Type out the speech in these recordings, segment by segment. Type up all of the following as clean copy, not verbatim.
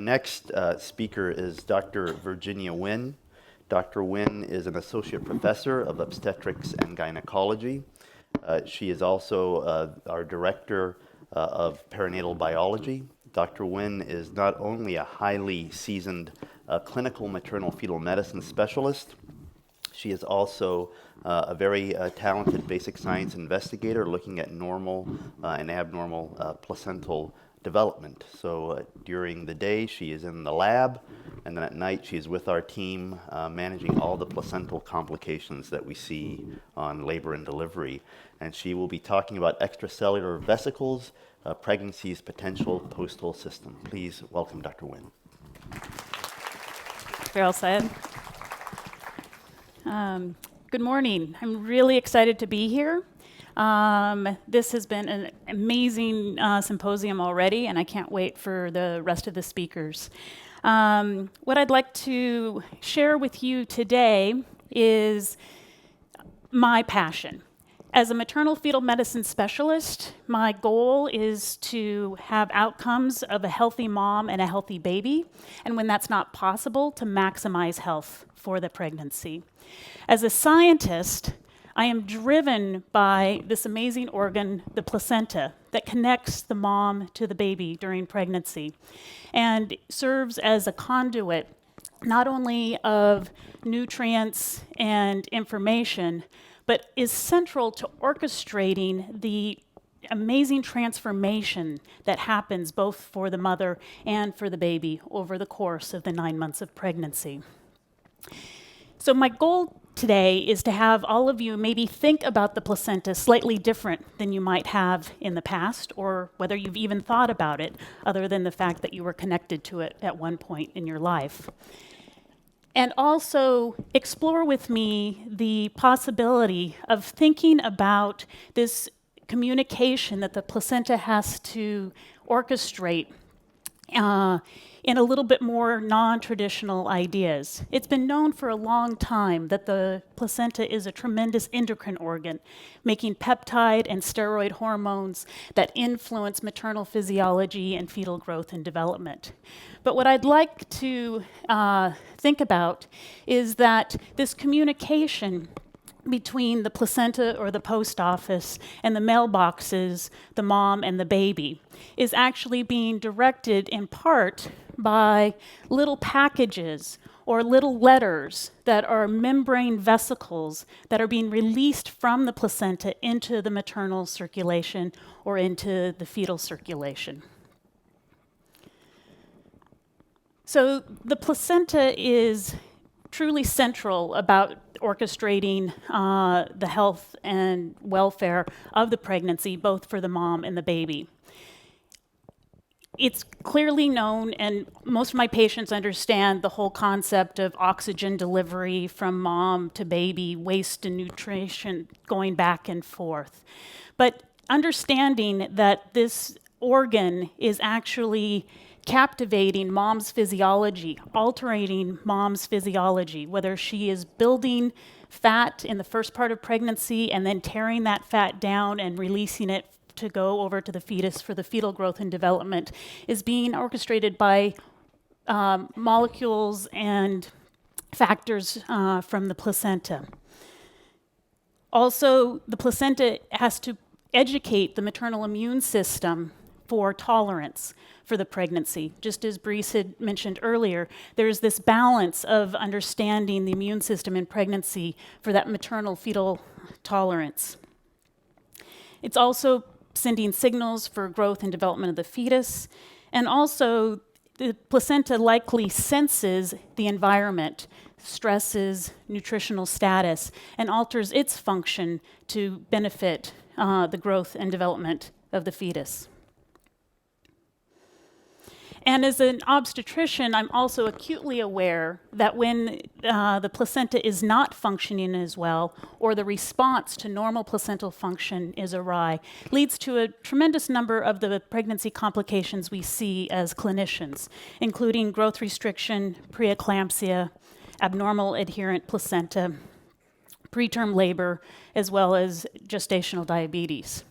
next speaker is Dr. Virginia Winn. Dr. Winn is an associate professor of obstetrics and gynecology. She is also our director of perinatal biology. Dr. Winn is not only a highly seasoned clinical maternal fetal medicine specialist, she is also a very talented basic science investigator looking at normal and abnormal placental development. So during the day, she is in the lab, and then at night, she's with our team managing all the placental complications that we see on labor and delivery. And she will be talking about extracellular vesicles, pregnancy's potential postal system. Please welcome Dr. Winn. Well said. Good morning. I'm really excited to be here. This has been an amazing symposium already, and I can't wait for the rest of the speakers. What I'd like to share with you today is my passion. As a maternal fetal medicine specialist, my goal is to have outcomes of a healthy mom and a healthy baby, and when that's not possible, to maximize health for the pregnancy. As a scientist, I am driven by this amazing organ, the placenta, that connects the mom to the baby during pregnancy and serves as a conduit not only of nutrients and information, but is central to orchestrating the amazing transformation that happens both for the mother and for the baby over the course of the 9 months of pregnancy. So my goal today is to have all of you maybe think about the placenta slightly different than you might have in the past, or whether you've even thought about it, other than the fact that you were connected to it at one point in your life. And also explore with me the possibility of thinking about this communication that the placenta has to orchestrate in a little bit more non-traditional ideas. It's been known for a long time that the placenta is a tremendous endocrine organ, making peptide and steroid hormones that influence maternal physiology and fetal growth and development. But what I'd like to think about is that this communication between the placenta or the post office and the mailboxes, the mom and the baby, is actually being directed in part by little packages or little letters that are membrane vesicles that are being released from the placenta into the maternal circulation or into the fetal circulation. So the placenta is truly central about orchestrating the health and welfare of the pregnancy, both for the mom and the baby. It's clearly known, and most of my patients understand the whole concept of oxygen delivery from mom to baby, waste and nutrition going back and forth. But understanding that this organ is actually captivating mom's physiology, altering mom's physiology, whether she is building fat in the first part of pregnancy and then tearing that fat down and releasing it to go over to the fetus for the fetal growth and development, is being orchestrated by molecules and factors from the placenta. Also, the placenta has to educate the maternal immune system for tolerance for the pregnancy. Just as Brees had mentioned earlier, there's this balance of understanding the immune system in pregnancy for that maternal fetal tolerance. It's also sending signals for growth and development of the fetus, and also the placenta likely senses the environment, stresses, nutritional status, and alters its function to benefit the growth and development of the fetus. And as an obstetrician, I'm also acutely aware that when the placenta is not functioning as well, or the response to normal placental function is awry, leads to a tremendous number of the pregnancy complications we see as clinicians, including growth restriction, preeclampsia, abnormal adherent placenta, preterm labor, as well as gestational diabetes.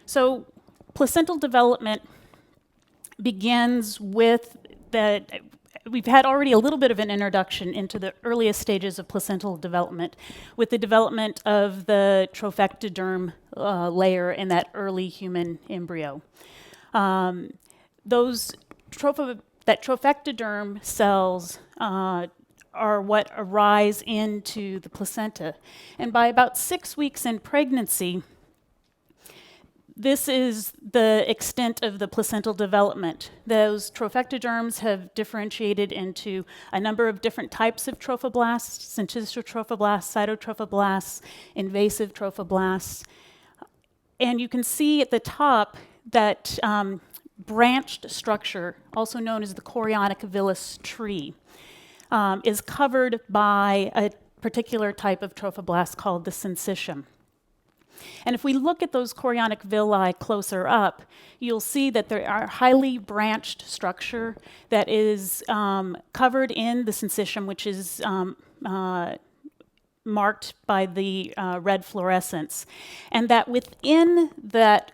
So placental development begins with that. We've had already a little bit of an introduction into the earliest stages of placental development with the development of the Trophectoderm layer in that early human embryo. Those Trophectoderm cells are what arise into the placenta. And by about 6 weeks in pregnancy, this is the extent of the placental development. Those trophectoderms have differentiated into a number of different types of trophoblasts: syncytial trophoblasts, cytotrophoblasts, invasive trophoblasts. And you can see at the top that branched structure, also known as the chorionic villus tree, is covered by a particular type of trophoblast called the syncytium. And if we look at those chorionic villi closer up, you'll see that there are highly branched structure that is covered in the syncytium, which is marked by the red fluorescence. And that within that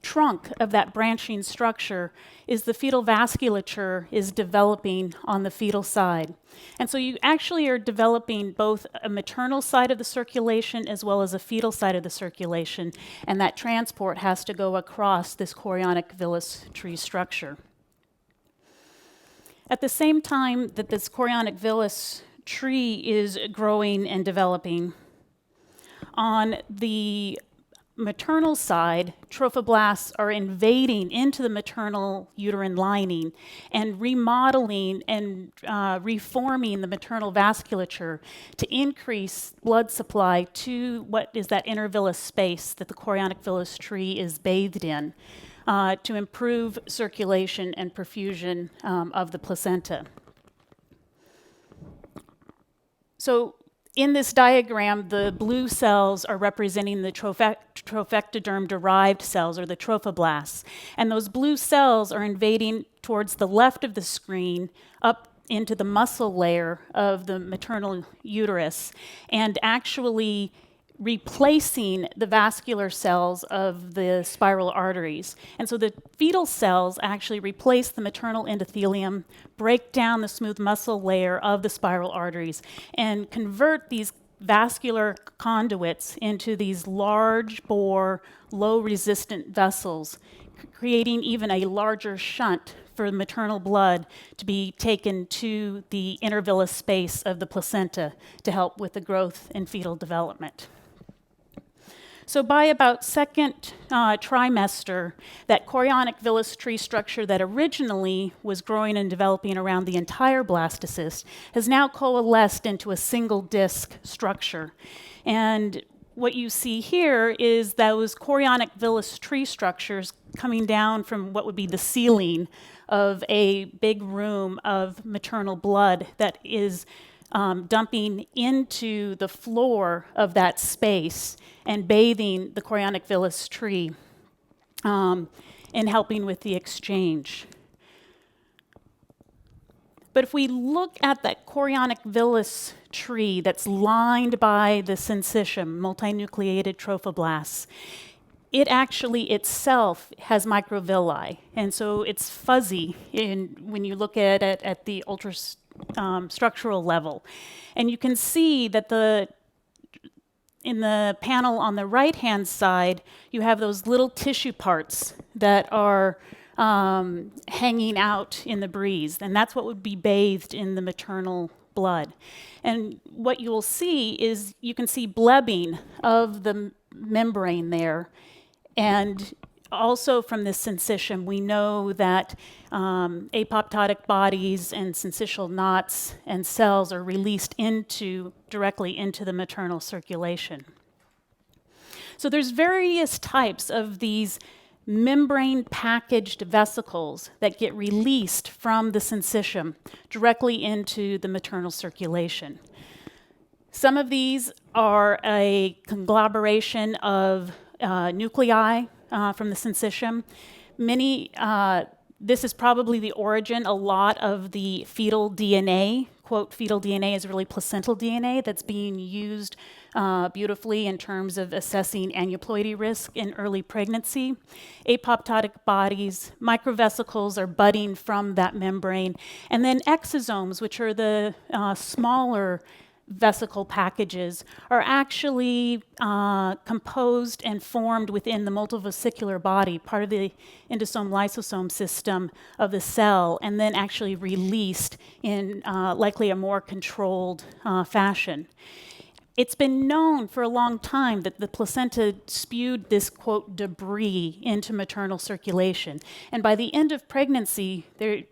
trunk of that branching structure is the fetal vasculature is developing on the fetal side. And so you actually are developing both a maternal side of the circulation as well as a fetal side of the circulation, and that transport has to go across this chorionic villus tree structure. At the same time that this chorionic villus tree is growing and developing, on the maternal side, trophoblasts are invading into the maternal uterine lining and remodeling and reforming the maternal vasculature to increase blood supply to what is that intervillous space that the chorionic villus tree is bathed in, to improve circulation and perfusion of the placenta. So in this diagram, the blue cells are representing the trophectoderm-derived cells, or the trophoblasts. And those blue cells are invading towards the left of the screen up into the muscle layer of the maternal uterus and actually replacing the vascular cells of the spiral arteries. And so the fetal cells actually replace the maternal endothelium, break down the smooth muscle layer of the spiral arteries, and convert these vascular conduits into these large bore, low resistant vessels, creating even a larger shunt for maternal blood to be taken to the intervillous space of the placenta to help with the growth and fetal development. So by about second trimester, that chorionic villus tree structure that originally was growing and developing around the entire blastocyst has now coalesced into a single disc structure. And what you see here is those chorionic villus tree structures coming down from what would be the ceiling of a big room of maternal blood that is dumping into the floor of that space and bathing the chorionic villus tree and helping with the exchange. But if we look at that chorionic villus tree that's lined by the syncytium, multinucleated trophoblasts, it actually itself has microvilli, and so it's fuzzy when you look at it at the structural level. And you can see that in the panel on the right-hand side, you have those little tissue parts that are hanging out in the breeze, and that's what would be bathed in the maternal blood. And what you will see is you can see blebbing of the membrane there. And also from this syncytium, we know that apoptotic bodies and syncytial knots and cells are released directly into the maternal circulation. So there's various types of these membrane-packaged vesicles that get released from the syncytium directly into the maternal circulation. Some of these are a conglomeration of nuclei from the syncytium. This is probably the origin, a lot of the fetal DNA quote fetal DNA is really placental DNA that's being used beautifully in terms of assessing aneuploidy risk in early pregnancy. Apoptotic bodies, microvesicles are budding from that membrane, and then exosomes, which are the smaller vesicle packages, are actually composed and formed within the multivesicular body, part of the endosome-lysosome system of the cell, and then actually released in likely a more controlled fashion. It's been known for a long time that the placenta spewed this, quote, debris into maternal circulation. And by the end of pregnancy, there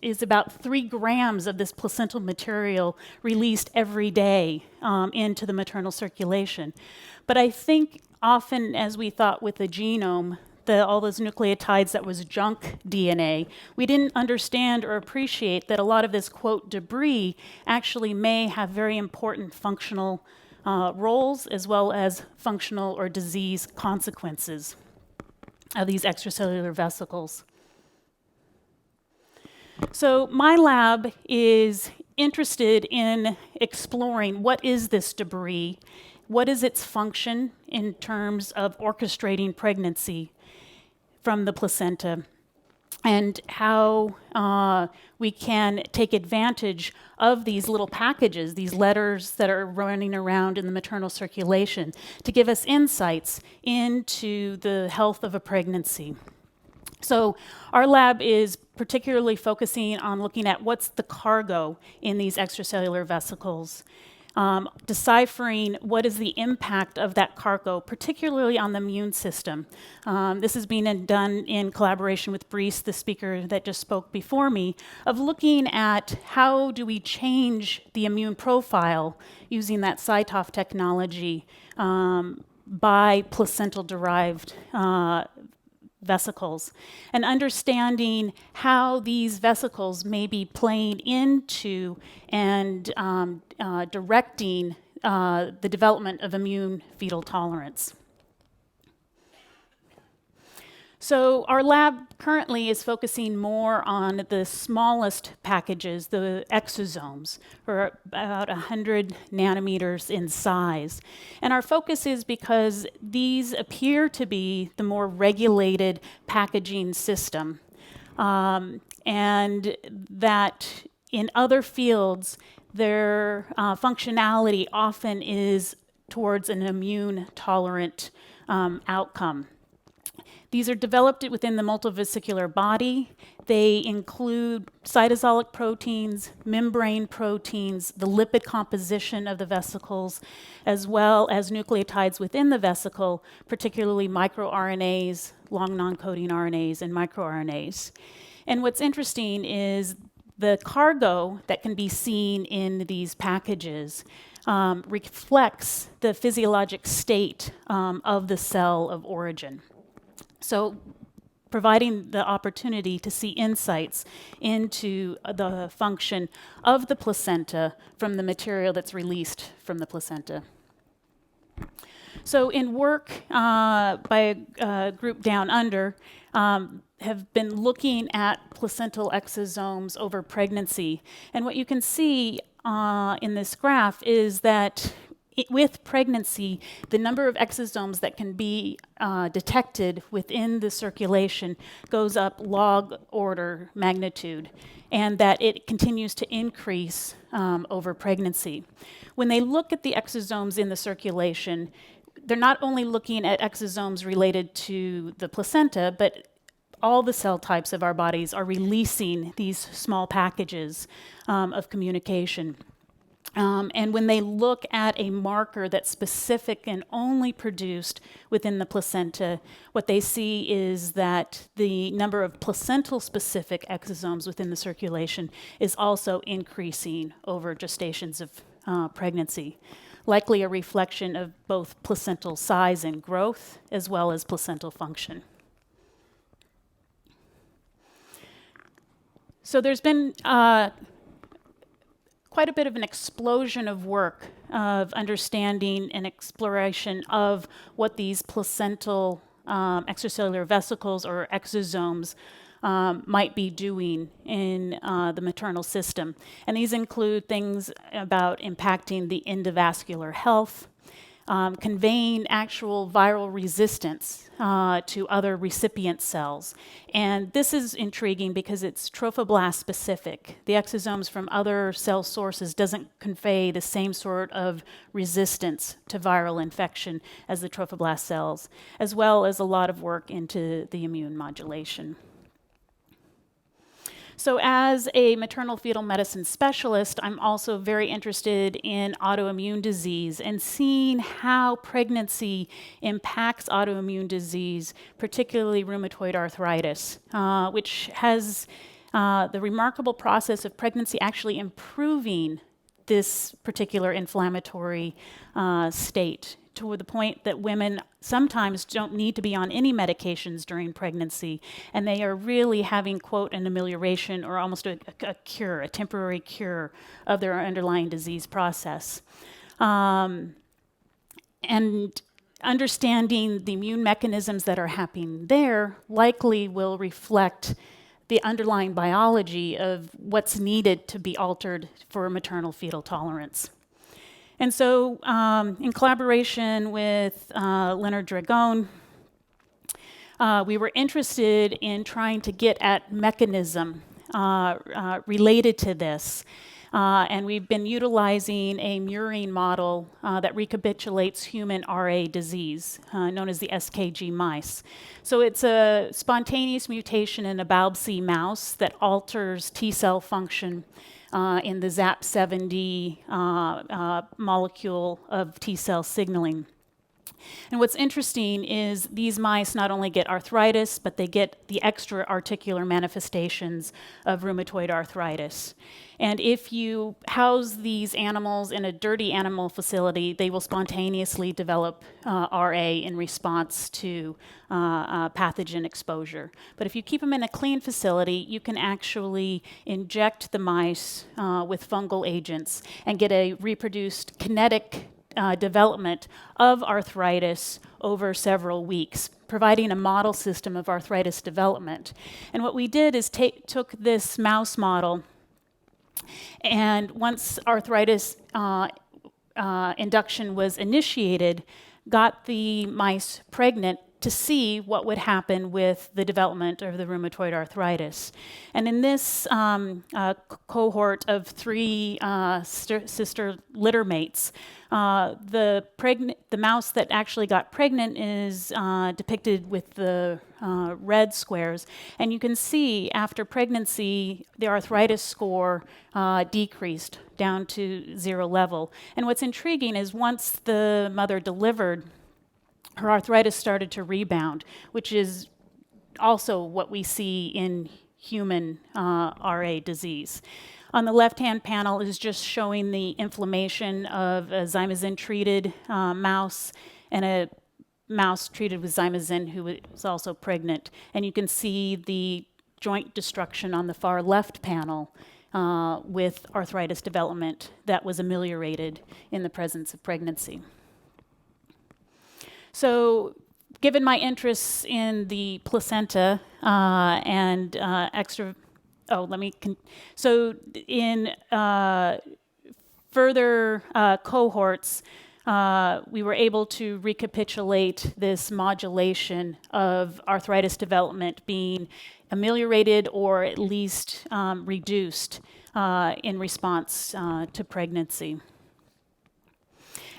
is about 3 grams of this placental material released every day into the maternal circulation. But I think often, as we thought with the genome, all those nucleotides that was junk DNA, we didn't understand or appreciate that a lot of this, quote, debris actually may have very important functional roles as well as functional or disease consequences of these extracellular vesicles. So my lab is interested in exploring what is this debris, what is its function in terms of orchestrating pregnancy from the placenta, and how we can take advantage of these little packages, these letters that are running around in the maternal circulation, to give us insights into the health of a pregnancy. So our lab is particularly focusing on looking at what's the cargo in these extracellular vesicles, deciphering what is the impact of that cargo, particularly on the immune system. This is being done in collaboration with Brees, the speaker that just spoke before me, of looking at how do we change the immune profile using that CyTOF technology by placental-derived vesicles, and understanding how these vesicles may be playing into and directing the development of immune fetal tolerance. So our lab currently is focusing more on the smallest packages, the exosomes, or about 100 nanometers in size. And our focus is because these appear to be the more regulated packaging system, and that in other fields, their functionality often is towards an immune tolerant outcome. These are developed within the multivesicular body. They include cytosolic proteins, membrane proteins, the lipid composition of the vesicles, as well as nucleotides within the vesicle, particularly microRNAs, long non-coding RNAs, and microRNAs. And what's interesting is the cargo that can be seen in these packages reflects the physiologic state of the cell of origin. So providing the opportunity to see insights into the function of the placenta from the material that's released from the placenta. So in work by a group down under, have been looking at placental exosomes over pregnancy. And what you can see in this graph is that with pregnancy, the number of exosomes that can be detected within the circulation goes up log order magnitude, and that it continues to increase over pregnancy. When they look at the exosomes in the circulation, they're not only looking at exosomes related to the placenta, but all the cell types of our bodies are releasing these small packages of communication. And when they look at a marker that's specific and only produced within the placenta, what they see is that the number of placental-specific exosomes within the circulation is also increasing over gestations of pregnancy, likely a reflection of both placental size and growth, as well as placental function. So there's been quite a bit of an explosion of work of understanding and exploration of what these placental extracellular vesicles or exosomes might be doing in the maternal system. And these include things about impacting the endovascular health, conveying actual viral resistance to other recipient cells. And this is intriguing because it's trophoblast specific. The exosomes from other cell sources doesn't convey the same sort of resistance to viral infection as the trophoblast cells, as well as a lot of work into the immune modulation. So as a maternal fetal medicine specialist, I'm also very interested in autoimmune disease and seeing how pregnancy impacts autoimmune disease, particularly rheumatoid arthritis, which has the remarkable process of pregnancy actually improving this particular inflammatory state to the point that women sometimes don't need to be on any medications during pregnancy, and they are really having, quote, an amelioration or almost a cure, a temporary cure of their underlying disease process. And understanding the immune mechanisms that are happening there likely will reflect the underlying biology of what's needed to be altered for maternal fetal tolerance. And so, in collaboration with Leonard Dragone, we were interested in trying to get at mechanism related to this. And we've been utilizing a murine model that recapitulates human RA disease, known as the SKG mice. So it's a spontaneous mutation in a BALB/c mouse that alters T cell function in the ZAP70 molecule of T cell signaling. And what's interesting is these mice not only get arthritis, but they get the extra articular manifestations of rheumatoid arthritis. And if you house these animals in a dirty animal facility, they will spontaneously develop RA in response to pathogen exposure. But if you keep them in a clean facility, you can actually inject the mice with fungal agents and get a reproduced kinetic development of arthritis over several weeks, providing a model system of arthritis development. And what we did is took this mouse model, and once arthritis induction was initiated, got the mice pregnant to see what would happen with the development of the rheumatoid arthritis. And in this cohort of 3 sister litter mates, the mouse that actually got pregnant is depicted with the red squares. And you can see after pregnancy, the arthritis score decreased down to 0 level. And what's intriguing is once the mother delivered, her arthritis started to rebound, which is also what we see in human RA disease. On the left-hand panel is just showing the inflammation of a zimazine-treated mouse and a mouse treated with zimazine who was also pregnant. And you can see the joint destruction on the far left panel with arthritis development that was ameliorated in the presence of pregnancy. So, given my interests in the placenta and so in further cohorts, we were able to recapitulate this modulation of arthritis development being ameliorated or at least reduced in response to pregnancy.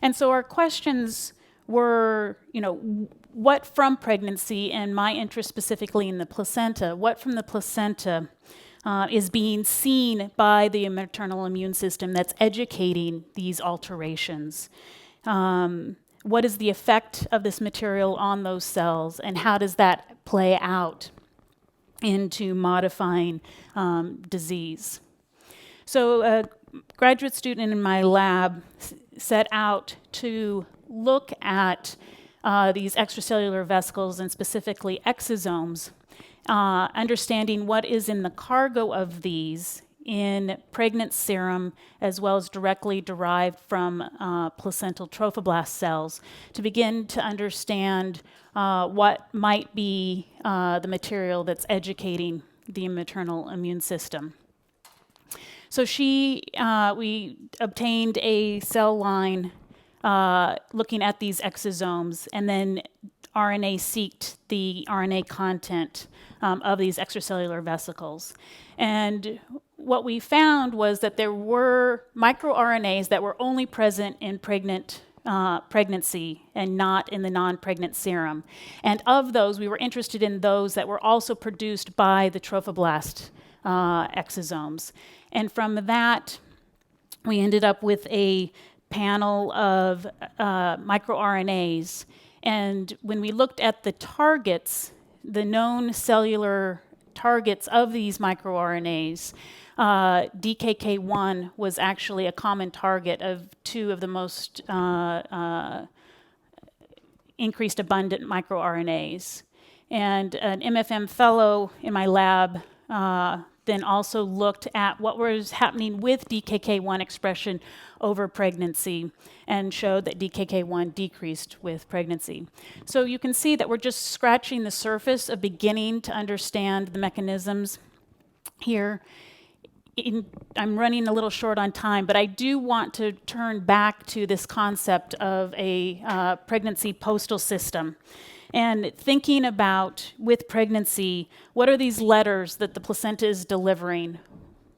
And so our questions were, what from pregnancy, and my interest specifically in the placenta, what from the placenta is being seen by the maternal immune system that's educating these alterations? What is the effect of this material on those cells, and how does that play out into modifying disease? So a graduate student in my lab set out to look at these extracellular vesicles and specifically exosomes, understanding what is in the cargo of these in pregnant serum as well as directly derived from placental trophoblast cells to begin to understand what might be the material that's educating the maternal immune system. So we obtained a cell line looking at these exosomes, and then RNA-seeked the RNA content of these extracellular vesicles. And what we found was that there were microRNAs that were only present in pregnancy and not in the non-pregnant serum. And of those, we were interested in those that were also produced by the Trophoblast exosomes. And from that, we ended up with a panel of microRNAs. And when we looked at the targets, the known cellular targets of these microRNAs, DKK1 was actually a common target of two of the most increased abundant microRNAs. And an MFM fellow in my lab then also looked at what was happening with DKK1 expression over pregnancy and showed that DKK1 decreased with pregnancy. So you can see that we're just scratching the surface of beginning to understand the mechanisms here. I'm running a little short on time, but I do want to turn back to this concept of a pregnancy postal system. And thinking about, with pregnancy, what are these letters that the placenta is delivering?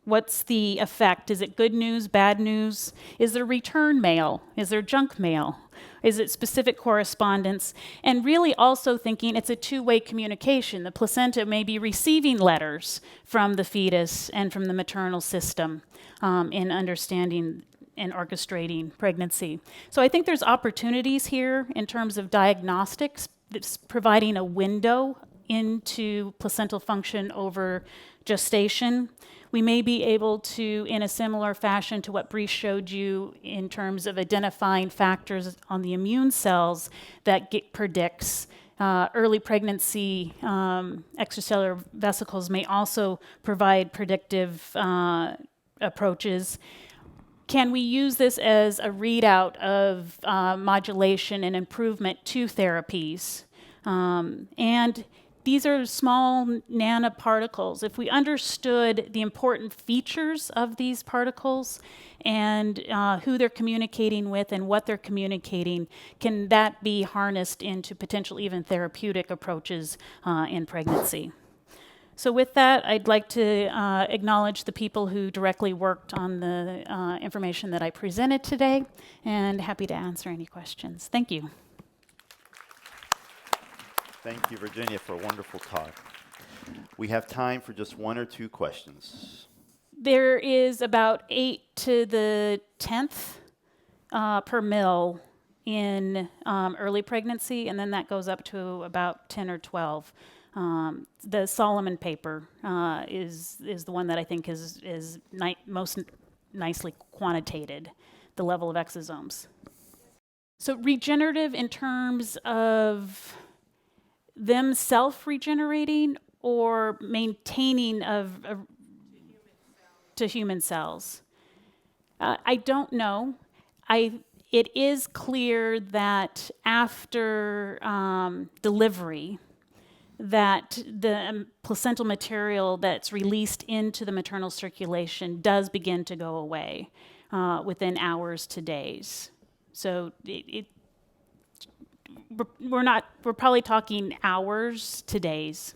What's the effect? Is it good news, bad news? Is there return mail? Is there junk mail? Is it specific correspondence? And really also thinking it's a two-way communication. The placenta may be receiving letters from the fetus and from the maternal system in understanding and orchestrating pregnancy. So I think there's opportunities here in terms of diagnostics that's providing a window into placental function over gestation. We may be able to, in a similar fashion to what Bree showed you in terms of identifying factors on the immune cells that predicts early pregnancy. Extracellular vesicles may also provide predictive approaches. Can we use this as a readout of modulation and improvement to therapies? And these are small nanoparticles. If we understood the important features of these particles and who they're communicating with and what they're communicating, can that be harnessed into potential even therapeutic approaches in pregnancy? So with that, I'd like to acknowledge the people who directly worked on the information that I presented today, and happy to answer any questions. Thank you. Thank you, Virginia, for a wonderful talk. We have time for just one or two questions. There is about 8 to the 10th per mil in early pregnancy, and then that goes up to about 10 or 12. The Solomon paper is the one that I think is most nicely quantitated, the level of exosomes. So regenerative in terms of them self-regenerating or maintaining to human cells. I don't know. It is clear that after delivery, that the placental material that's released into the maternal circulation does begin to go away within hours to days. So we're probably talking hours to days,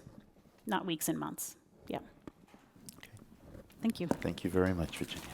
not weeks and months. Yeah. Okay. Thank you. Thank you very much, Virginia.